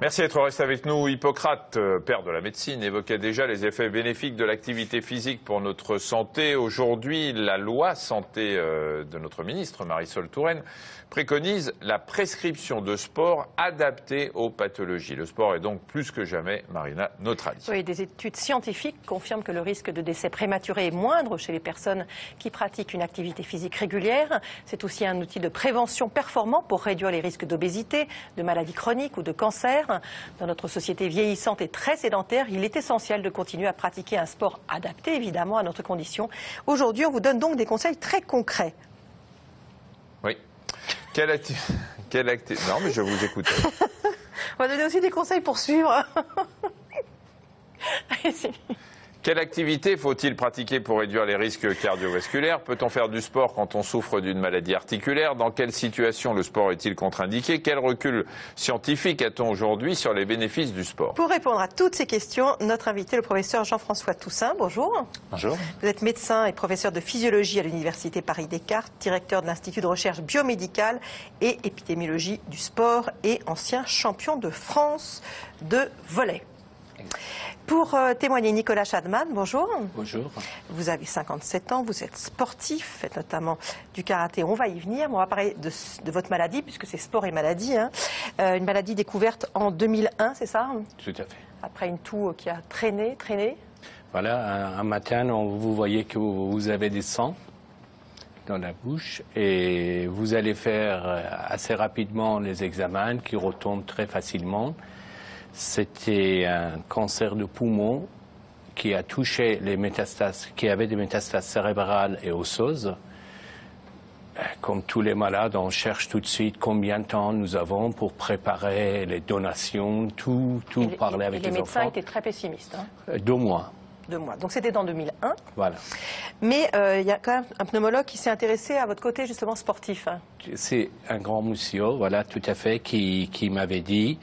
Merci d'être resté avec nous. Hippocrate, père de la médecine, évoquait déjà les effets bénéfiques de l'activité physique pour notre santé. Aujourd'hui, la loi santé de notre ministre, Marisol Touraine, préconise la prescription de sport adapté aux pathologies. Le sport est donc plus que jamais, Marina Neutrali. Oui, des études scientifiques confirment que le risque de décès prématuré est moindre chez les personnes qui pratiquent une activité physique régulière. C'est aussi un outil de prévention performant pour réduire les risques d'obésité, de maladies chroniques ou de cancer. Dans notre société vieillissante et très sédentaire, il est essentiel de continuer à pratiquer un sport adapté évidemment à notre condition. Aujourd'hui, on vous donne donc des conseils très concrets. Oui. Non, mais je vous écoute. On va donner aussi des conseils pour suivre. Allez-y. Quelle activité faut-il pratiquer pour réduire les risques cardiovasculaires? Peut-on faire du sport quand on souffre d'une maladie articulaire? Dans quelle situation le sport est-il contre-indiqué? Quel recul scientifique a-t-on aujourd'hui sur les bénéfices du sport? Pour répondre à toutes ces questions, notre invité, le professeur Jean-François Toussaint. Bonjour. Bonjour. Vous êtes médecin et professeur de physiologie à l'Université Paris-Descartes, directeur de l'Institut de recherche biomédicale et épidémiologie du sport et ancien champion de France de volley. Pour témoigner, Nicolas Schadman, bonjour. Bonjour. Vous avez 57 ans, vous êtes sportif, faites notamment du karaté. On va y venir, mais on va parler de votre maladie, puisque c'est sport et maladie. Hein. Une maladie découverte en 2001, c'est ça? Tout à fait. Après une toux qui a traîné. Voilà, un matin, vous voyez que vous avez des sangs dans la bouche et vous allez faire assez rapidement les examens qui retombent très facilement. C'était un cancer de poumon qui a touché les métastases, qui avait des métastases cérébrales et osseuses. Comme tous les malades, on cherche tout de suite combien de temps nous avons pour préparer les donations, tout parler avec les enfants. Les médecins étaient très pessimistes. Hein. 2 mois. 2 mois. Donc c'était en 2001. Voilà. Mais il y a quand même un pneumologue qui s'est intéressé à votre côté justement sportif. Hein. C'est un grand monsieur, voilà, tout à fait, qui m'avait dit...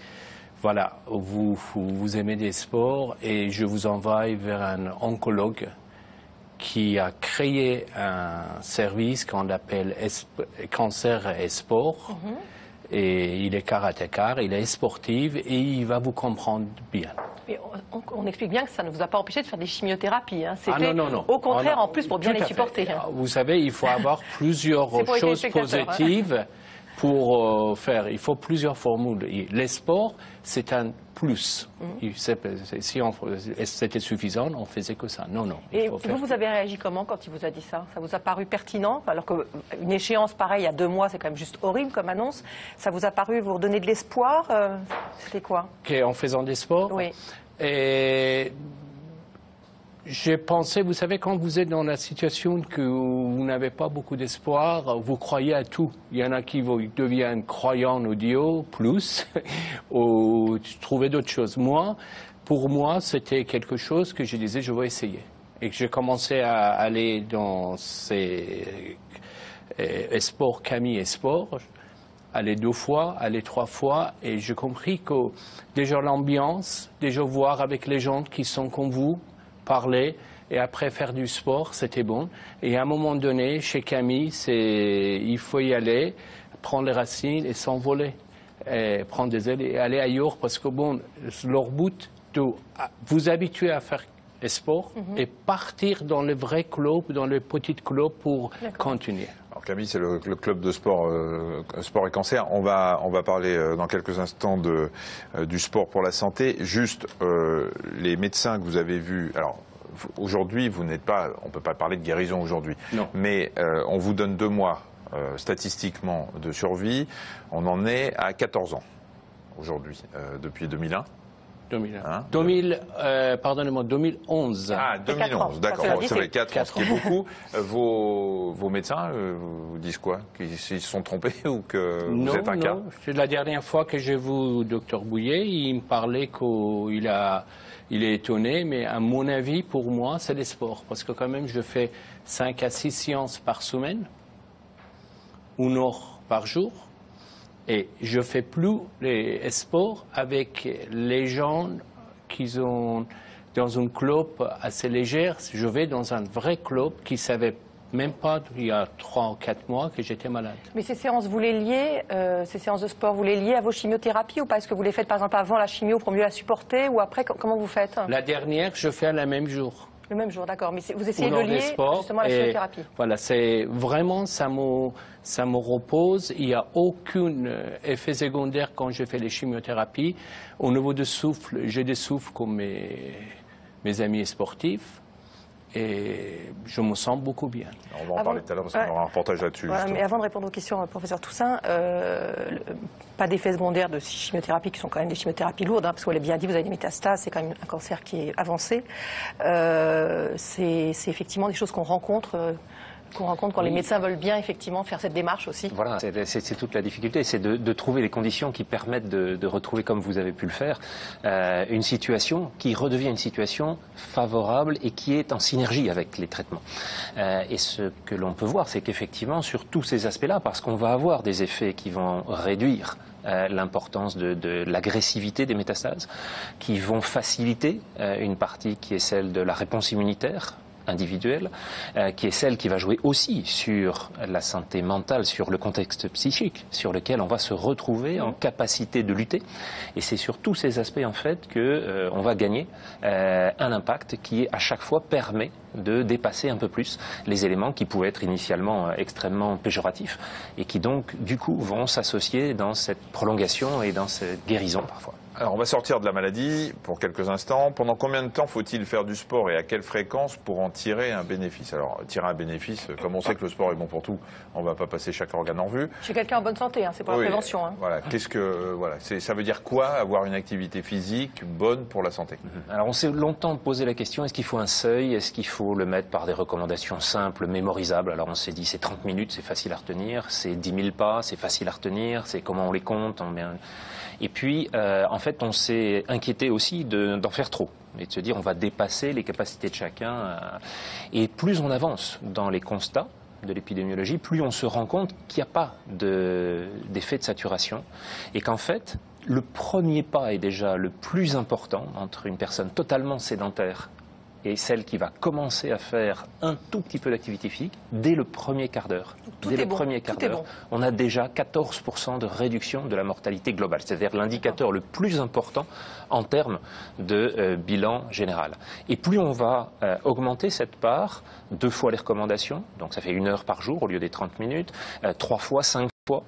Voilà, vous aimez des sports et je vous envoie vers un oncologue qui a créé un service qu'on appelle Cancer et Sport. Et il est karatéka, il est sportif et il va vous comprendre bien. Mais on explique bien que ça ne vous a pas empêché de faire des chimiothérapies. Hein. C'était non. Au contraire, en plus, pour bien les supporter. Hein. Vous savez, il faut avoir plusieurs choses positives. Hein. Pour faire, il faut plusieurs formules. Les sports, c'est un plus. Si c'était suffisant, on faisait que ça. Non. Et vous avez réagi comment quand il vous a dit ça? Ça vous a paru pertinent? Alors qu'une échéance pareille, il y a 2 mois, c'est quand même juste horrible comme annonce. Ça vous a paru vous redonner de l'espoir? C'était quoi? En faisant des sports? Oui. Et j'ai pensé, vous savez, quand vous êtes dans la situation que vous n'avez pas beaucoup d'espoir, vous croyez à tout. Il y en a qui deviennent croyants au Dieu, plus, ou trouver d'autres choses. Pour moi, c'était quelque chose que je disais, je vais essayer. Et que j'ai commencé à aller dans ces sports, Camille et sport, aller 2 fois, aller 3 fois, et j'ai compris que déjà l'ambiance, déjà voir avec les gens qui sont comme vous, parler et après faire du sport, c'était bon. Et à un moment donné, chez Camille, il faut y aller, prendre les racines et s'envoler, et prendre des ailes et aller ailleurs parce que bon, leur but de vous habituer à faire le sport et partir dans les vrais clubs, dans les petits clubs pour continuer. Alors Camille, c'est le club de sport, sport et cancer. On va parler dans quelques instants du sport pour la santé. Juste, les médecins que vous avez vus, alors aujourd'hui, on ne peut pas parler de guérison aujourd'hui, mais on vous donne 2 mois statistiquement de survie. On en est à 14 ans aujourd'hui, depuis 2001. 2011. Ah, 2011, d'accord. Ça fait 4 ans, ce qui est beaucoup. Vos médecins vous disent quoi? Qu'ils se sont trompés ou que vous êtes un cas? Non, c'est la dernière fois que j'ai vu le docteur Bouillet, il me parlait qu'il est étonné, mais à mon avis, pour moi, c'est les sports. Parce que quand même, je fais 5 à 6 séances par semaine, 1 heure par jour. Et je ne fais plus les sports avec les gens qui sont dans un club assez léger. Je vais dans un vrai club qui savait même pas il y a 3 ou 4 mois que j'étais malade. Mais ces séances, vous les liez, ces séances de sport, vous les liez à vos chimiothérapies ou pas? Est-ce que vous les faites par exemple avant la chimio pour mieux la supporter ou après? Comment vous faites? La dernière, je fais le même jour. Le même jour, d'accord. Mais vous essayez de lier justement à la chimiothérapie. Voilà, c'est vraiment, ça me repose. Il n'y a aucun effet secondaire quand je fais les chimiothérapies. Au niveau du souffle, j'ai des souffles comme mes amis sportifs. Et je me sens beaucoup bien. On va en parler tout à l'heure parce qu'on aura un reportage là-dessus. Voilà, mais avant de répondre aux questions, professeur Toussaint, pas d'effets secondaires de chimiothérapie qui sont quand même des chimiothérapies lourdes, parce que vous l'avez bien dit, vous avez des métastases, c'est quand même un cancer qui est avancé. C'est effectivement des choses qu'on rencontre quand les médecins veulent bien effectivement faire cette démarche aussi. Voilà, c'est toute la difficulté, c'est de trouver les conditions qui permettent de retrouver, comme vous avez pu le faire, une situation qui redevient une situation favorable et qui est en synergie avec les traitements. Et ce que l'on peut voir, c'est qu'effectivement, sur tous ces aspects-là, parce qu'on va avoir des effets qui vont réduire l'importance de l'agressivité des métastases, qui vont faciliter une partie qui est celle de la réponse immunitaire individuelle, qui est celle qui va jouer aussi sur la santé mentale, sur le contexte psychique, sur lequel on va se retrouver en capacité de lutter. Et c'est sur tous ces aspects, en fait, que on va gagner un impact qui, à chaque fois, permet de dépasser un peu plus les éléments qui pouvaient être initialement extrêmement péjoratifs et qui, donc, du coup, vont s'associer dans cette prolongation et dans cette guérison, parfois. Alors on va sortir de la maladie pour quelques instants. Pendant combien de temps faut-il faire du sport et à quelle fréquence pour en tirer un bénéfice? Alors tirer un bénéfice, comme on sait que le sport est bon pour tout, on ne va pas passer chaque organe en revue. Chez quelqu'un en bonne santé, c'est pour la prévention. Voilà. Ça veut dire quoi avoir une activité physique bonne pour la santé? Alors on s'est longtemps posé la question, est-ce qu'il faut un seuil? Est-ce qu'il faut le mettre par des recommandations simples, mémorisables? Alors on s'est dit c'est 30 minutes, c'est facile à retenir, c'est 10 000 pas, c'est facile à retenir, c'est comment on les compte, Et puis, en fait, on s'est inquiété aussi d'en faire trop et de se dire on va dépasser les capacités de chacun. Et plus on avance dans les constats de l'épidémiologie, plus on se rend compte qu'il n'y a pas d'effet de saturation et qu'en fait, le premier pas est déjà le plus important entre une personne totalement sédentaire et celle qui va commencer à faire un tout petit peu d'activité physique dès le premier quart d'heure. Dès le premier quart d'heure, on a déjà 14% de réduction de la mortalité globale, c'est-à-dire l'indicateur le plus important en termes de bilan général. Et plus on va augmenter cette part, 2 fois les recommandations, donc ça fait 1 heure par jour au lieu des 30 minutes, 3 fois, 5 fois,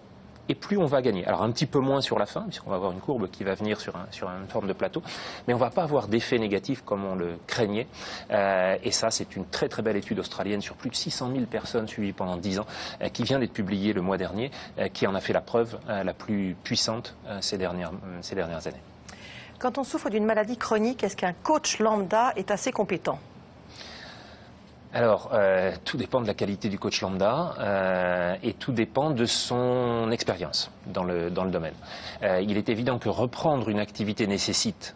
et plus on va gagner. Alors un petit peu moins sur la fin, puisqu'on va avoir une courbe qui va venir sur une forme de plateau, mais on ne va pas avoir d'effet négatif comme on le craignait. Et ça, c'est une très très belle étude australienne sur plus de 600 000 personnes suivies pendant 10 ans, qui vient d'être publiée le mois dernier, qui en a fait la preuve la plus puissante ces dernières années. Quand on souffre d'une maladie chronique, est-ce qu'un coach lambda est assez compétent ? Alors, tout dépend de la qualité du coach lambda et tout dépend de son expérience dans le domaine. Il est évident que reprendre une activité nécessite,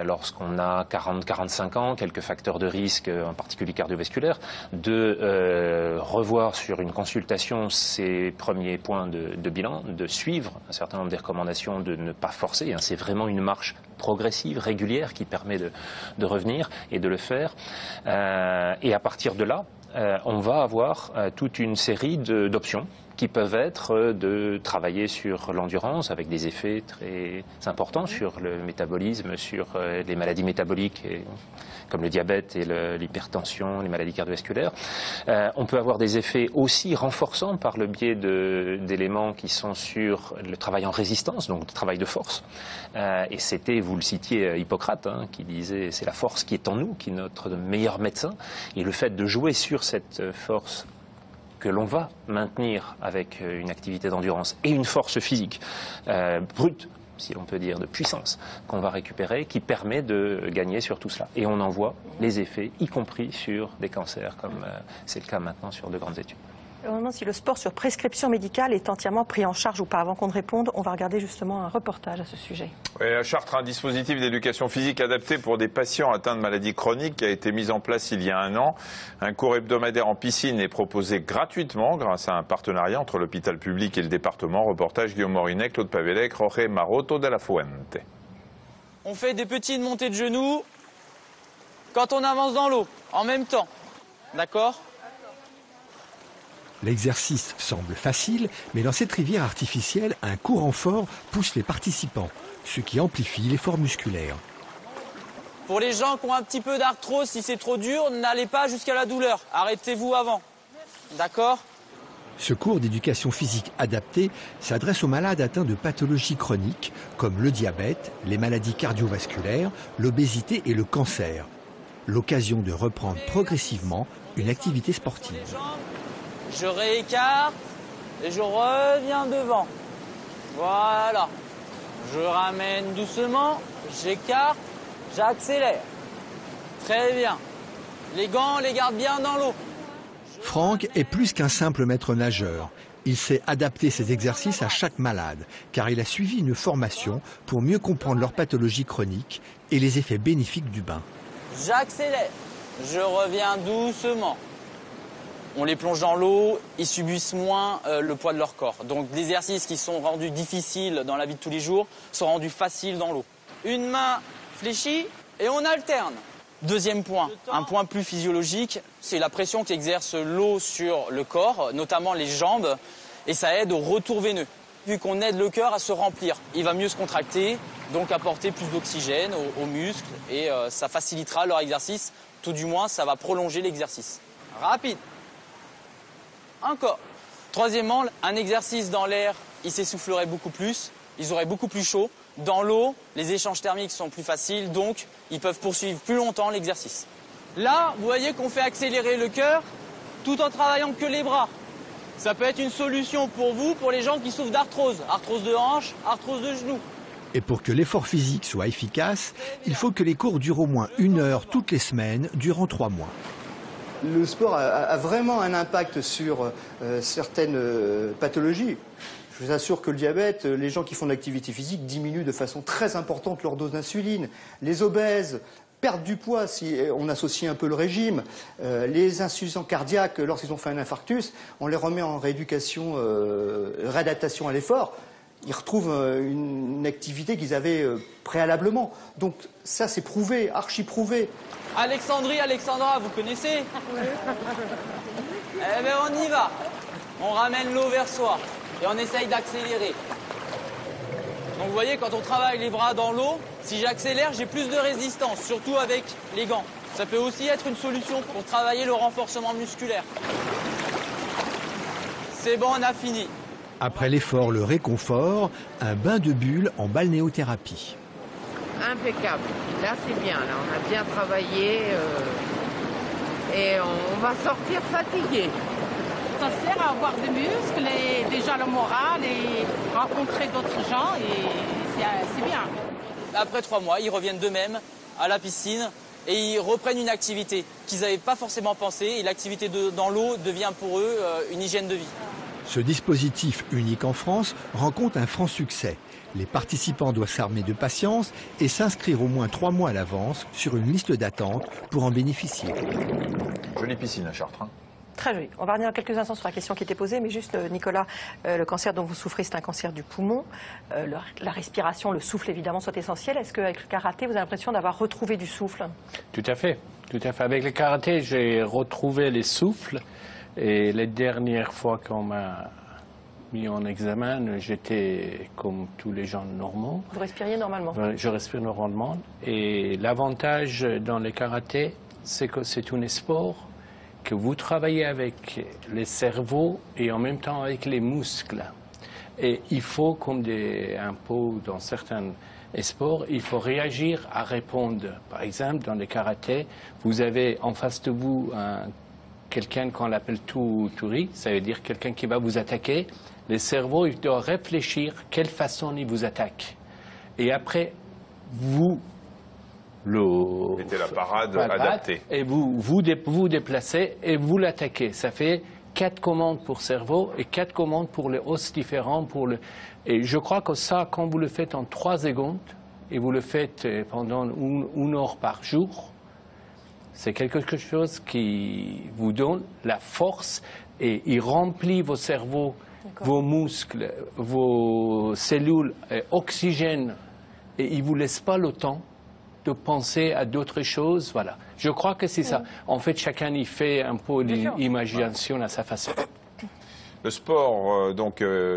lorsqu'on a 40-45 ans, quelques facteurs de risque, en particulier cardiovasculaires, de revoir sur une consultation ses premiers points de bilan, de suivre un certain nombre des recommandations, de ne pas forcer. C'est vraiment une marche progressive, régulière, qui permet de revenir et de le faire. Et à partir de là, on va avoir toute une série d'options qui peuvent être de travailler sur l'endurance avec des effets très importants sur le métabolisme, sur les maladies métaboliques comme le diabète et l'hypertension, les maladies cardiovasculaires. On peut avoir des effets aussi renforçants par le biais d'éléments qui sont sur le travail en résistance, donc le travail de force. Et c'était, vous le citiez, Hippocrate, qui disait c'est la force qui est en nous, qui est notre meilleur médecin. Et le fait de jouer sur cette force que l'on va maintenir avec une activité d'endurance et une force physique brute, si l'on peut dire, de puissance, qu'on va récupérer, qui permet de gagner sur tout cela. Et on en voit les effets, y compris sur des cancers, comme c'est le cas maintenant sur de grandes études. On demande si le sport sur prescription médicale est entièrement pris en charge ou pas. Avant qu'on ne réponde, on va regarder justement un reportage à ce sujet. Oui, à Chartres, un dispositif d'éducation physique adapté pour des patients atteints de maladies chroniques a été mis en place il y a 1 an. Un cours hebdomadaire en piscine est proposé gratuitement grâce à un partenariat entre l'hôpital public et le département. Reportage Guillaume Morinet, Claude Pavelec, Jorge Maroto de la Fuente. On fait des petites montées de genoux quand on avance dans l'eau, en même temps. D'accord ? L'exercice semble facile, mais dans cette rivière artificielle, un courant fort pousse les participants, ce qui amplifie l'effort musculaire. Pour les gens qui ont un petit peu d'arthrose, si c'est trop dur, n'allez pas jusqu'à la douleur. Arrêtez-vous avant. D'accord ? Ce cours d'éducation physique adaptée s'adresse aux malades atteints de pathologies chroniques comme le diabète, les maladies cardiovasculaires, l'obésité et le cancer. L'occasion de reprendre progressivement une activité sportive. Je réécarte et je reviens devant. Voilà. Je ramène doucement, j'écarte, j'accélère. Très bien. Les gants, on les garde bien dans l'eau. Franck est plus qu'un simple maître nageur. Il sait adapter ses exercices à chaque malade, car il a suivi une formation pour mieux comprendre leurs pathologies chroniques et les effets bénéfiques du bain. J'accélère, je reviens doucement. On les plonge dans l'eau, ils subissent moins le poids de leur corps. Donc des exercices qui sont rendus difficiles dans la vie de tous les jours sont rendus faciles dans l'eau. Une main fléchie et on alterne. Deuxième point, un point plus physiologique, c'est la pression qu'exerce l'eau sur le corps, notamment les jambes, et ça aide au retour veineux. Vu qu'on aide le cœur à se remplir, il va mieux se contracter, donc apporter plus d'oxygène aux muscles, et ça facilitera leur exercice, tout du moins ça va prolonger l'exercice. Rapide. Encore. Troisièmement, un exercice dans l'air, ils s'essouffleraient beaucoup plus, ils auraient beaucoup plus chaud. Dans l'eau, les échanges thermiques sont plus faciles, donc ils peuvent poursuivre plus longtemps l'exercice. Là, vous voyez qu'on fait accélérer le cœur tout en travaillant que les bras. Ça peut être une solution pour vous, pour les gens qui souffrent d'arthrose, arthrose de hanche, arthrose de genou. Et pour que l'effort physique soit efficace, il faut que les cours durent au moins 1 heure toutes les semaines durant 3 mois. Le sport a vraiment un impact sur certaines pathologies. Je vous assure que le diabète, les gens qui font de l'activité physique diminuent de façon très importante leur dose d'insuline. Les obèses perdent du poids si on associe un peu le régime. Les insuffisants cardiaques, lorsqu'ils ont fait un infarctus, on les remet en rééducation, réadaptation à l'effort. Ils retrouvent une activité qu'ils avaient préalablement. Donc ça, c'est prouvé, archi prouvé. Alexandrie, Alexandra, vous connaissez? Eh bien, on y va. On ramène l'eau vers soi et on essaye d'accélérer. Donc vous voyez, quand on travaille les bras dans l'eau, si j'accélère, j'ai plus de résistance, surtout avec les gants. Ça peut aussi être une solution pour travailler le renforcement musculaire. C'est bon, on a fini. Après l'effort, le réconfort, un bain de bulles en balnéothérapie. Impeccable. Là, c'est bien. Là, on a bien travaillé et on va sortir fatigué. Ça sert à avoir des muscles et déjà le moral et rencontrer d'autres gens et c'est bien. Après 3 mois, ils reviennent d'eux-mêmes à la piscine et ils reprennent une activité qu'ils n'avaient pas forcément pensé et l'activité dans l'eau devient pour eux une hygiène de vie. Ce dispositif unique en France rencontre un franc succès. Les participants doivent s'armer de patience et s'inscrire au moins 3 mois à l'avance sur une liste d'attente pour en bénéficier. Jolie piscine à Chartres. Hein. Très joli. On va revenir dans quelques instants sur la question qui était posée, mais juste, Nicolas, le cancer dont vous souffrez, c'est un cancer du poumon. La respiration, le souffle, évidemment, sont essentiels. Est-ce qu'avec le karaté, vous avez l'impression d'avoir retrouvé du souffle? Tout à fait. Tout à fait. Avec le karaté, j'ai retrouvé les souffles. Et les dernières fois qu'on m'a mis en examen, j'étais comme tous les gens normaux. Vous respiriez normalement? Je respire normalement. Et l'avantage dans le karaté, c'est que c'est un sport que vous travaillez avec les cerveaux et en même temps avec les muscles. Et il faut, comme un peu dans certains sports, il faut réagir à répondre. Par exemple, dans le karaté, vous avez en face de vous quelqu'un qu'on appelle Turi, ça veut dire quelqu'un qui va vous attaquer. Le cerveau, il doit réfléchir quelle façon il vous attaque. Et après, vous mettez la parade adaptée. Et vous déplacez et vous l'attaquez. Ça fait 4 commandes pour cerveau et 4 commandes pour les os différents. Et je crois que ça, quand vous le faites en 3 secondes, et vous le faites pendant 1 heure par jour, c'est quelque chose qui vous donne la force et il remplit vos cerveaux, vos muscles, vos cellules, oxygène et il ne vous laisse pas le temps de penser à d'autres choses. Voilà. Je crois que c'est ça. En fait, chacun y fait un peu l'imagination à sa façon. Le sport,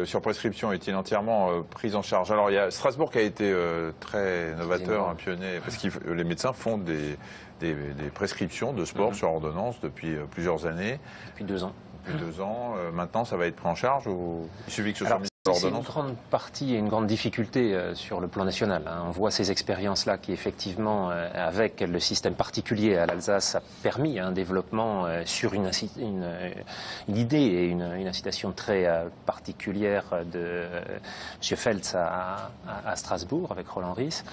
sur prescription, est-il entièrement pris en charge? Alors, il y a Strasbourg qui a été très novateur, un pionnier, parce que les médecins font des prescriptions de sport sur ordonnance depuis plusieurs années. Depuis 2 ans. Depuis 2 ans. Maintenant, ça va être pris en charge ou il suffit que ce soit mis sur C'est une l'ordonnance? grande partie et une grande difficulté sur le plan national. On voit ces expériences-là qui, effectivement, avec le système particulier à l'Alsace, a permis un développement sur une idée et une incitation très particulière de M. Feltz à Strasbourg, avec Roland Ries,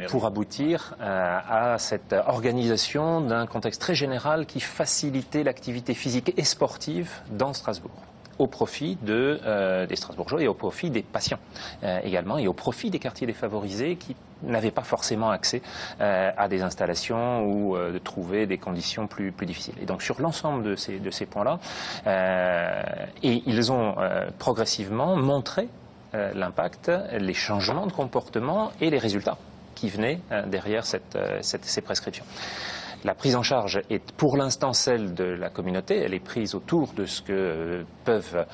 pour aboutir à cette organisation d'un contexte très général qui facilitait l'activité physique et sportive dans Strasbourg, au profit des Strasbourgeois et au profit des patients également, et au profit des quartiers défavorisés qui n'avaient pas forcément accès à des installations ou de trouver des conditions plus difficiles. Et donc sur l'ensemble de ces points-là, et ils ont progressivement montré l'impact, les changements de comportement et les résultats qui venaient derrière ces prescriptions. La prise en charge est pour l'instant celle de la communauté, elle est prise autour de ce que peuvent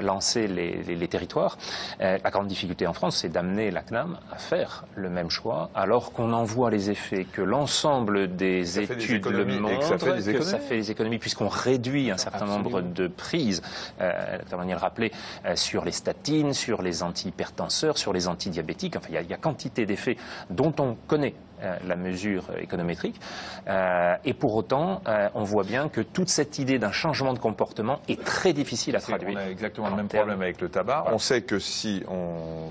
lancer les territoires. La grande difficulté en France, c'est d'amener la CNAM à faire le même choix, alors qu'on en voit les effets, que l'ensemble des études le montrent, que ça fait des économies, puisqu'on réduit un certain nombre de prises, Dr Daniel rappelait, sur les statines, sur les antihypertenseurs, sur les antidiabétiques. Enfin, il y a quantité d'effets dont on connaît la mesure économétrique. Et pour autant, on voit bien que toute cette idée d'un changement de comportement est très difficile à traduire. On a exactement le même problème avec le tabac. Voilà. On sait que si on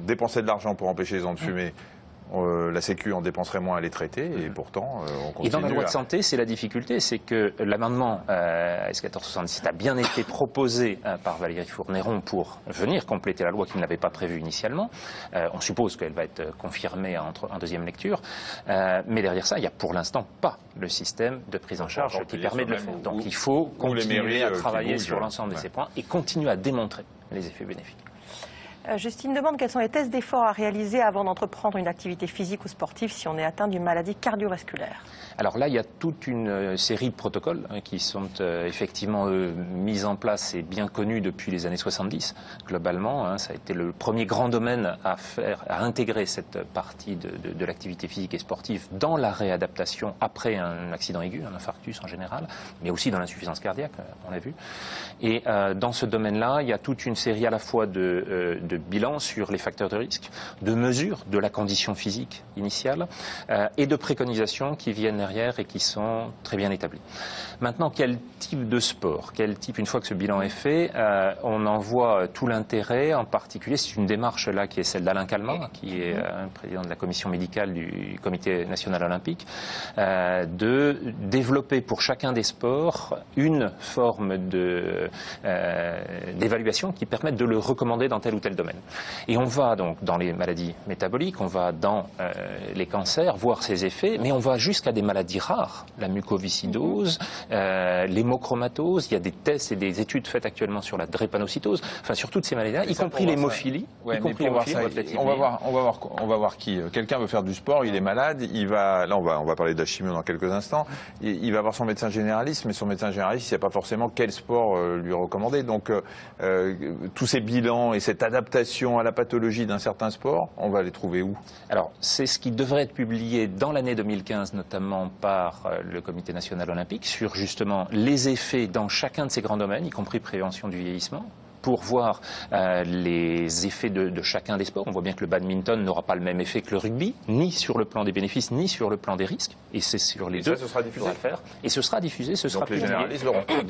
dépensait de l'argent pour empêcher les gens de fumer, la Sécu en dépenserait moins à les traiter, et pourtant on continue. Et dans la loi de santé, c'est la difficulté, c'est que l'amendement S1477 a bien été proposé par Valérie Fournéron pour venir compléter la loi qui ne l'avait pas prévue initialement. On suppose qu'elle va être confirmée en deuxième lecture, mais derrière ça, il n'y a pour l'instant pas le système de prise en charge qui permet de le faire. Donc il faut continuer à travailler sur l'ensemble de ces points et continuer à démontrer les effets bénéfiques. Justine demande quels sont les tests d'effort à réaliser avant d'entreprendre une activité physique ou sportive si on est atteint d'une maladie cardiovasculaire. Alors là, il y a toute une série de protocoles qui sont effectivement mis en place et bien connus depuis les années 70, globalement. Ça a été le premier grand domaine à intégrer cette partie de l'activité physique et sportive dans la réadaptation après un accident aigu, un infarctus en général, mais aussi dans l'insuffisance cardiaque, on l'a vu. Et dans ce domaine-là, il y a toute une série à la fois de bilan sur les facteurs de risque, de mesures de la condition physique initiale et de préconisations qui viennent derrière et qui sont très bien établies. Maintenant, quel type de sport, une fois que ce bilan est fait, on en voit tout l'intérêt, en particulier, c'est une démarche là qui est celle d'Alain Calment, qui est président de la commission médicale du Comité national olympique, de développer pour chacun des sports une forme d'évaluation qui permette de le recommander dans tel ou tel domaine. Et on va donc dans les maladies métaboliques, on va dans les cancers voir ses effets, mais on va jusqu'à des maladies rares, la mucoviscidose, l'hémochromatose. Il y a des tests et des études faites actuellement sur la drépanocytose, enfin sur toutes ces maladies-là, y compris l'hémophilie. On va voir qui. Quelqu'un veut faire du sport, il est malade, là on va parler de la chimio dans quelques instants. Il va voir son médecin généraliste, mais son médecin généraliste, il ne sait pas forcément quel sport lui recommander. Donc tous ces bilans et cette adaptation à la pathologie d'un certain sport, on va les trouver où? Alors, c'est ce qui devrait être publié dans l'année 2015, notamment par le Comité national olympique, sur justement les effets dans chacun de ces grands domaines, y compris prévention du vieillissement, pour voir les effets de chacun des sports. On voit bien que le badminton n'aura pas le même effet que le rugby, ni sur le plan des bénéfices, ni sur le plan des risques. Et c'est sur les deux ce sera diffusé. Qu'on va le faire. Et ce sera diffusé, ce sera publié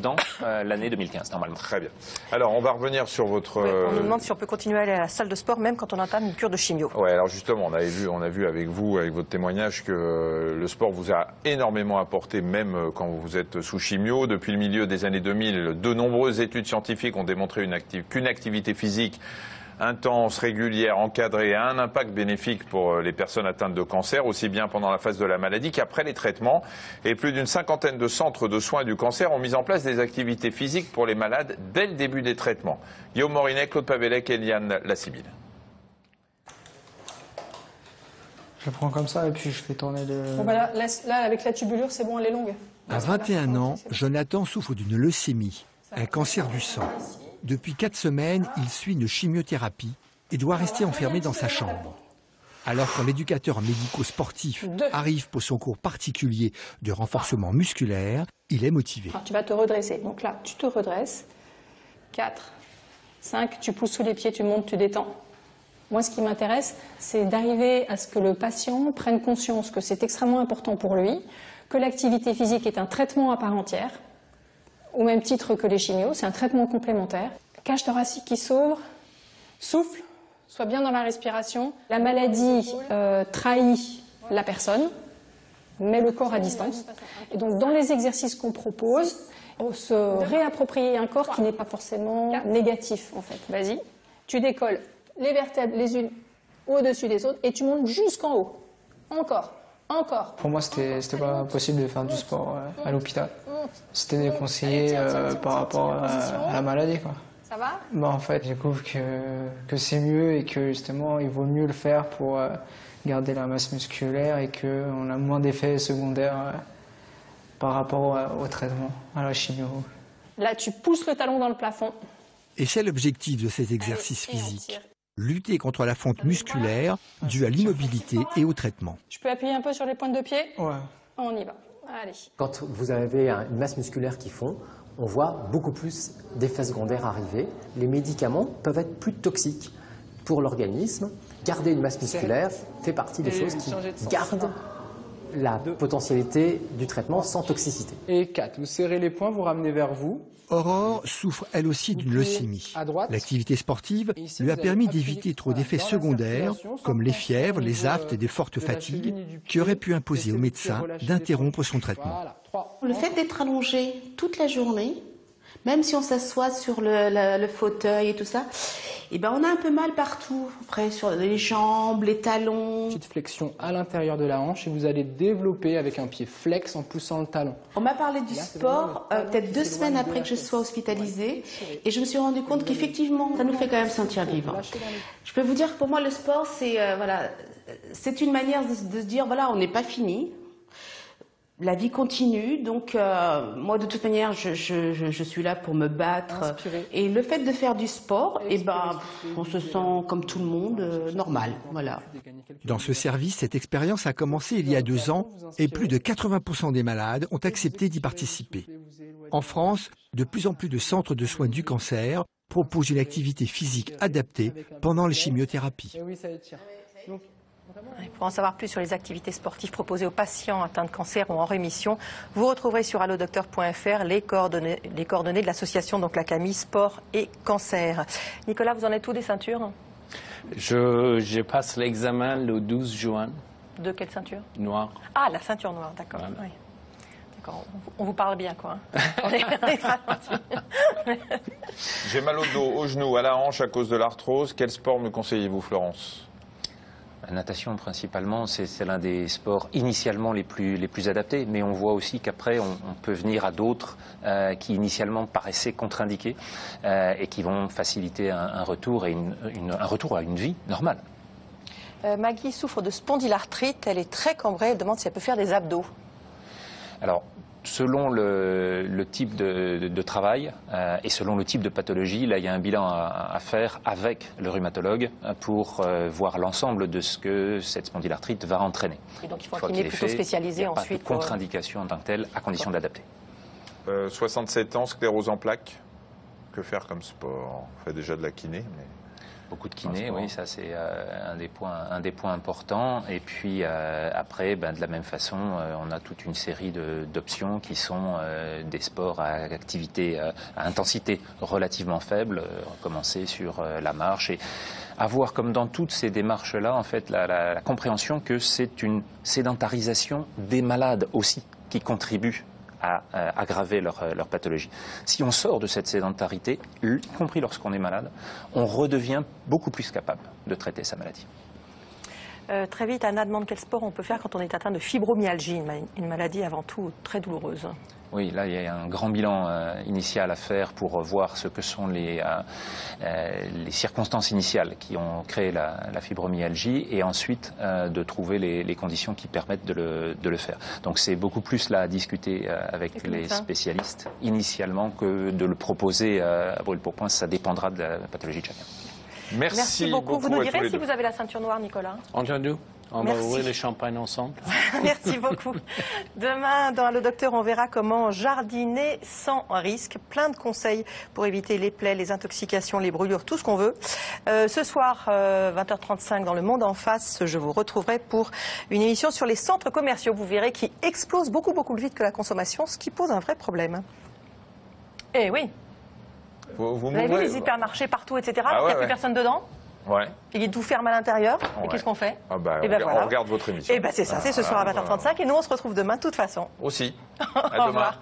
dans l'année 2015, normalement. Très bien. Alors, on va revenir sur votre... Oui, on nous demande si on peut continuer à aller à la salle de sport, même quand on entame une cure de chimio. Oui, alors justement, on a vu avec vous, avec votre témoignage, que le sport vous a énormément apporté, même quand vous êtes sous chimio. Depuis le milieu des années 2000, de nombreuses études scientifiques ont démontré qu'une activité physique intense, régulière, encadrée a un impact bénéfique pour les personnes atteintes de cancer, aussi bien pendant la phase de la maladie qu'après les traitements. Et plus d'une cinquantaine de centres de soins du cancer ont mis en place des activités physiques pour les malades dès le début des traitements. Guillaume Morinet, Claude Pavelec et Eliane Lassibille. Je prends comme ça et puis je fais tourner le... Bon bah là, avec la tubulure, c'est bon, elle est longue. À 21 ans, Jonathan souffre d'une leucémie, un cancer du sang. Depuis 4 semaines, il suit une chimiothérapie et doit rester enfermé dans sa chambre. Alors quand l'éducateur médico-sportif arrive pour son cours particulier de renforcement musculaire, il est motivé. Alors, tu vas te redresser. Donc là, tu te redresses. 4, 5, tu pousses sous les pieds, tu montes, tu détends. Moi, ce qui m'intéresse, c'est d'arriver à ce que le patient prenne conscience que c'est extrêmement important pour lui, que l'activité physique est un traitement à part entière, au même titre que les chimios, c'est un traitement complémentaire. Cage thoracique qui s'ouvre, souffle, sois bien dans la respiration. La maladie trahit la personne, met le corps à distance. Et donc, dans les exercices qu'on propose, on se réapproprier un corps qui n'est pas forcément négatif, en fait. Vas-y, tu décolles les vertèbres les unes au-dessus des autres et tu montes jusqu'en haut. Encore, encore. Pour moi, c'était pas possible de faire du sport à l'hôpital. C'était déconseillé par rapport à la maladie, quoi. Ça va? Bah, en fait, je découvre que c'est mieux et que justement, il vaut mieux le faire pour garder la masse musculaire et qu'on a moins d'effets secondaires par rapport au traitement, à la chimio. Là, tu pousses le talon dans le plafond. Et c'est l'objectif de ces exercices physiques. Lutter contre la fonte musculaire due à l'immobilité et au traitement. Je peux appuyer un peu sur les pointes de pied? Ouais. On y va. Allez. Quand vous avez une masse musculaire qui fond, on voit beaucoup plus d'effets secondaires arriver. Les médicaments peuvent être plus toxiques pour l'organisme. Garder une masse musculaire fait partie des choses qui gardent la potentialité du traitement sans toxicité. Et 4, vous serrez les poings, vous ramenez vers vous. Aurore souffre elle aussi d'une leucémie. L'activité sportive lui a permis d'éviter trop d'effets secondaires, comme les fièvres, les aphtes et des fortes fatigues, qui auraient pu imposer au médecin d'interrompre son traitement. Le fait d'être allongé toute la journée, même si on s'assoit sur le fauteuil et tout ça, eh ben on a un peu mal partout, après sur les jambes, les talons. Petite flexion à l'intérieur de la hanche et vous allez développer avec un pied flex en poussant le talon. On m'a parlé du sport peut-être 2 semaines après que je sois hospitalisée et je me suis rendu compte qu'effectivement ça nous fait quand même sentir vivre. Je peux vous dire que pour moi le sport c'est voilà, c'est une manière de se dire voilà, on n'est pas fini. La vie continue, donc moi de toute manière je suis là pour me battre. Inspirer. Et le fait de faire du sport, eh ben, on se sent comme tout le monde, normal. Voilà. Dans ce service, cette expérience a commencé il y a 2 ans et plus de 80% des malades ont accepté d'y participer. En France, de plus en plus de centres de soins du cancer proposent une activité physique adaptée pendant les chimiothérapies. Pour en savoir plus sur les activités sportives proposées aux patients atteints de cancer ou en rémission, vous retrouverez sur allodocteur.fr les coordonnées de l'association, donc la CAMI Sport et Cancer. Nicolas, vous en êtes où des ceintures? Je passe l'examen le 12 juin. De quelle ceinture? Noire. Ah, la ceinture noire, d'accord. Voilà. Oui. D'accord, on vous parle bien, quoi. J'ai mal au dos, au genou, à la hanche à cause de l'arthrose. Quel sport me conseillez-vous, Florence? La natation, principalement, c'est l'un des sports initialement les plus adaptés, mais on voit aussi qu'après, on peut venir à d'autres qui initialement paraissaient contre-indiqués et qui vont faciliter un retour et un retour à une vie normale. Maggie souffre de spondylarthrite, elle est très cambrée, elle demande si elle peut faire des abdos. Alors, selon le type de travail et selon le type de pathologie, là il y a un bilan à faire avec le rhumatologue pour voir l'ensemble de ce que cette spondylarthrite va entraîner. Et donc il faut un kiné plutôt spécialisé ensuite. Il n'y a pas de contre-indication en tant que telle, à condition d'adapter. 67 ans, sclérose en plaques. Que faire comme sport? On fait déjà de la kiné, mais... Beaucoup de kiné, oui, ça c'est un des points importants. Et puis après, de la même façon, on a toute une série d'options qui sont des sports à activité, à intensité relativement faible, commencer sur la marche et avoir, comme dans toutes ces démarches-là, en fait, la compréhension que c'est une sédentarisation des malades aussi qui contribue à aggraver leur pathologie. Si on sort de cette sédentarité, y compris lorsqu'on est malade, on redevient beaucoup plus capable de traiter sa maladie. Très vite, Anna demande quel sport on peut faire quand on est atteint de fibromyalgie, une maladie avant tout très douloureuse. Oui, là, il y a un grand bilan initial à faire pour voir ce que sont les circonstances initiales qui ont créé la fibromyalgie et ensuite de trouver les conditions qui permettent de le faire. Donc c'est beaucoup plus là à discuter avec les spécialistes initialement que de le proposer à brûle-pourpoint. Ça dépendra de la pathologie de chacun. Merci beaucoup. Vous nous direz si vous avez la ceinture noire, Nicolas? Entendu. On va ouvrir les champagnes ensemble. Merci beaucoup. Demain, dans Allo Docteur, on verra comment jardiner sans risque. Plein de conseils pour éviter les plaies, les intoxications, les brûlures, tout ce qu'on veut. Ce soir, 20h35, dans Le Monde en face, je vous retrouverai pour une émission sur les centres commerciaux. Vous verrez qui explosent beaucoup plus vite que la consommation, ce qui pose un vrai problème. Eh oui. Vous avez vu les hypermarchés partout, etc. Il n'y a plus personne dedans. Ouais. Il tout ferme à l'intérieur. Et qu'est-ce qu'on fait? On regarde votre émission. Et c'est ça, c'est ce soir à 20h35. Et nous, on se retrouve demain, de toute façon. Aussi. Au revoir.